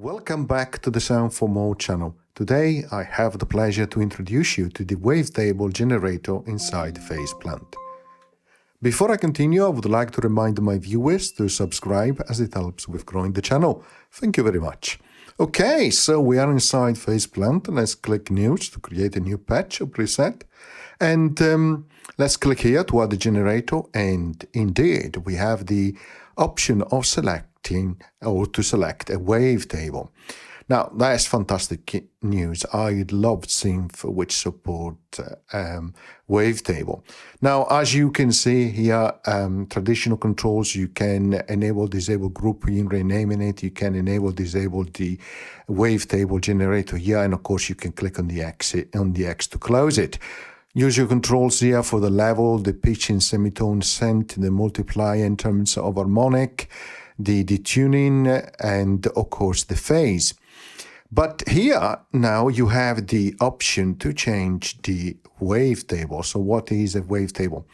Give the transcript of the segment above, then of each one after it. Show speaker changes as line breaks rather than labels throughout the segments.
Welcome back to the Sound for More channel. Today I have the pleasure to introduce you to the Wavetable Generator inside Faceplant. Before I continue, I would like to remind my viewers to subscribe as it helps with growing the channel. Thank you very much. Okay, so we are inside Faceplant. Let's click News to create a new patch or preset. And let's click here to add the generator, and indeed we have the option of selecting or to select a wavetable. Now that's fantastic news. I love synth which support wavetable. Now as you can see here, traditional controls, you can enable, disable grouping, renaming it. You can enable, disable the wavetable generator here, and of course you can click on the X to close it. Use your controls here for the level, the pitch and semitone scent, the multiplier in terms of harmonic, the tuning, and of course the phase. But here now you have the option to change the wavetable. So what is a wavetable?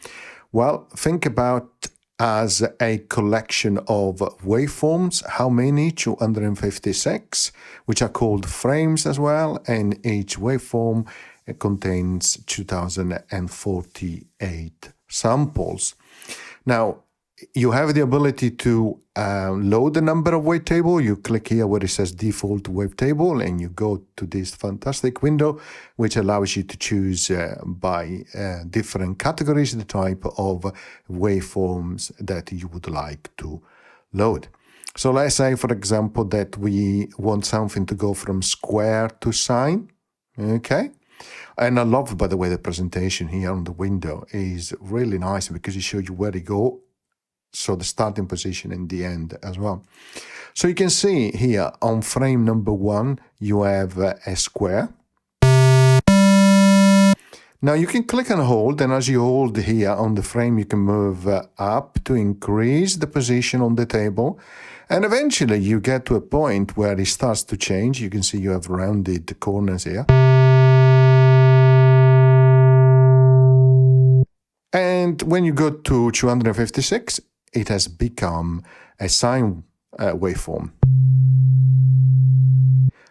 Well, think about as a collection of waveforms. How many? 256, which are called frames as well, and each waveform contains 2048 samples. Now, you have the ability to load the number of wavetable. You click here where it says default wavetable, and you go to this fantastic window, which allows you to choose by different categories the type of waveforms that you would like to load. So let's say, for example, that we want something to go from square to sine. Okay. And I love, by the way, the presentation here on the window is really nice because it shows you where to go. So the starting position and the end as well. So you can see here on frame number 1, you have a square. Now you can click and hold, and as you hold here on the frame, you can move up to increase the position on the table. And eventually you get to a point where it starts to change. You can see you have rounded corners here. And when you go to 256, it has become a sine waveform.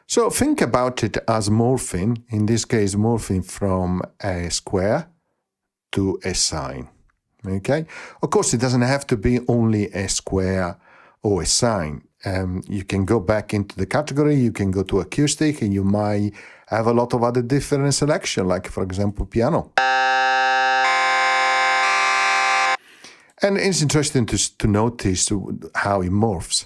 So think about it as morphing, in this case morphing from a square to a sine. Okay? Of course, it doesn't have to be only a square or a sine. You can go back into the category, you can go to acoustic, and you might have a lot of other different selection, like for example piano. And it's interesting to notice how it morphs.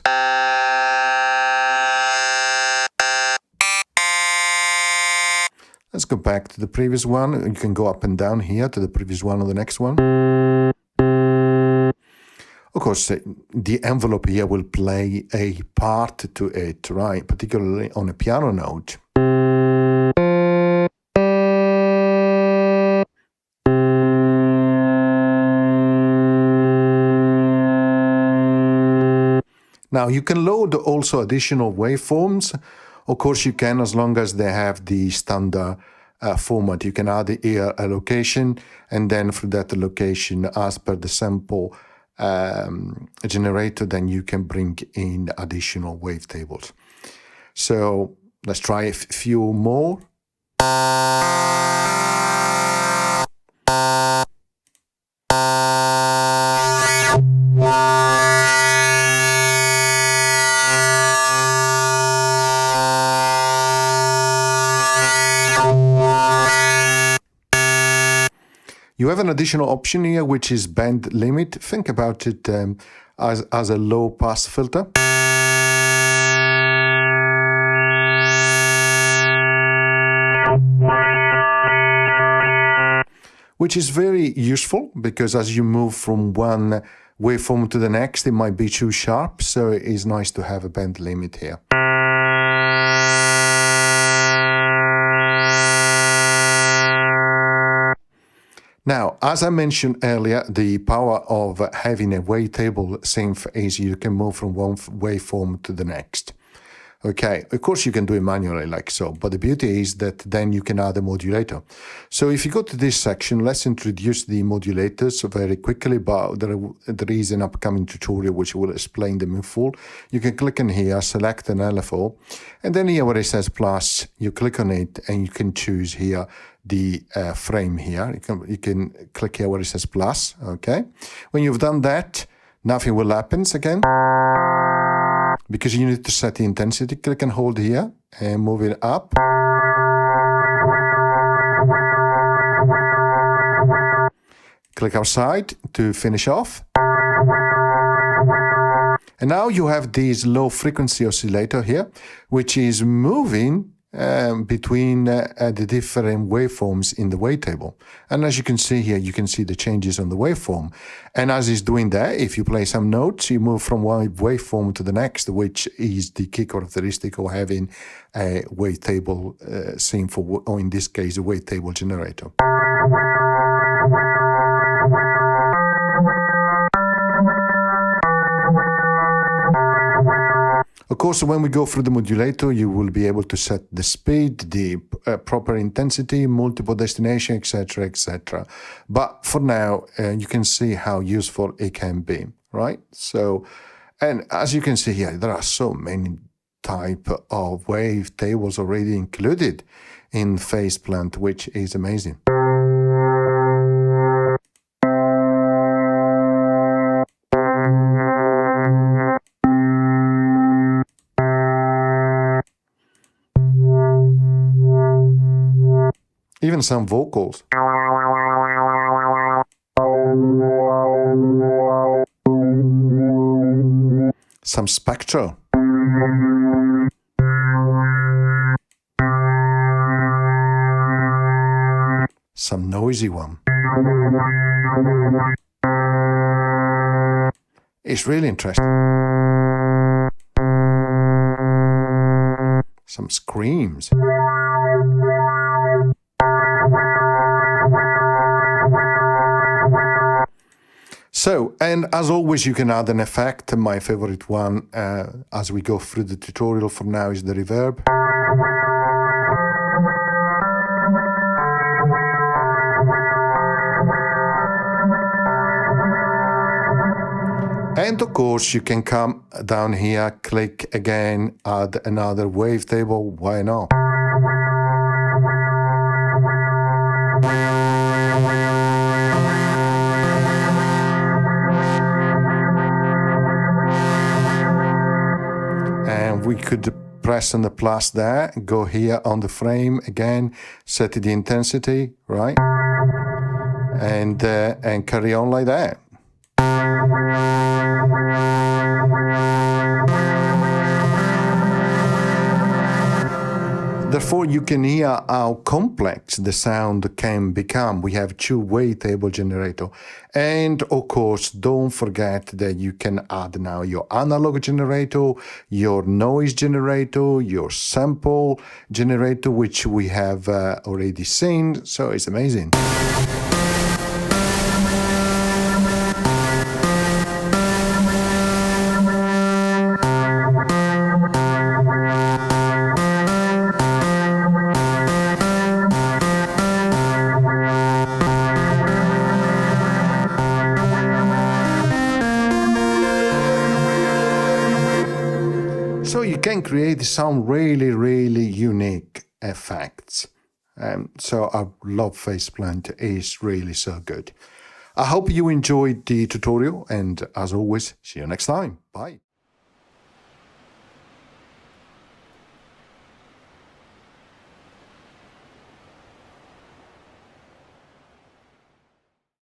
Let's go back to the previous one. You can go up and down here to the previous one or the next one. Of course, the envelope here will play a part to it, right? Particularly on a piano note. Now you can load also additional waveforms. Of course you can, as long as they have the standard format. You can add here a location, and then for that location, as per the sample generator, then you can bring in additional wavetables. So let's try a few more. You have an additional option here, which is band limit. Think about it as a low pass filter. Which is very useful because as you move from one waveform to the next, it might be too sharp. So it is nice to have a band limit here. Now, as I mentioned earlier, the power of having a wavetable synth is you can move from one waveform to the next. Okay, of course you can do it manually like so, but the beauty is that then you can add a modulator. So if you go to this section, let's introduce the modulators very quickly, but there is an upcoming tutorial which will explain them in full. You can click on here, select an LFO, and then here where it says plus, you click on it and you can choose here the frame here. You can click here where it says plus, okay? When you've done that, nothing will happen again, because you need to set the intensity. Click and hold here and move it up. Click outside to finish off. And now you have this low frequency oscillator here, which is moving between the different waveforms in the wavetable. And as you can see here, you can see the changes on the waveform. And as it's doing that, if you play some notes, you move from one waveform to the next, which is the key characteristic of having a wavetable synth, or in this case, a wavetable generator. Of course, when we go through the modulator, you will be able to set the speed, the proper intensity, multiple destination, etc., etc. But for now, you can see how useful it can be, right? So, and as you can see here, there are so many type of wavetables already included in Faceplant, which is amazing. Even some vocals. Some spectral. Some noisy one. It's really interesting. Some screams. So, and as always, you can add an effect. My favorite one, as we go through the tutorial for now, is the reverb. And of course, you can come down here, click again, add another wavetable. Why not? And we could press on the plus there, go here on the frame again, set the intensity, right? And carry on like that. Therefore, you can hear how complex the sound can become. We have two wavetable generator. And of course, don't forget that you can add now your analog generator, your noise generator, your sample generator, which we have already seen. So it's amazing. So you can create some really, really unique effects. So I love Faceplant, it's really so good. I hope you enjoyed the tutorial, and as always, see you next time. Bye.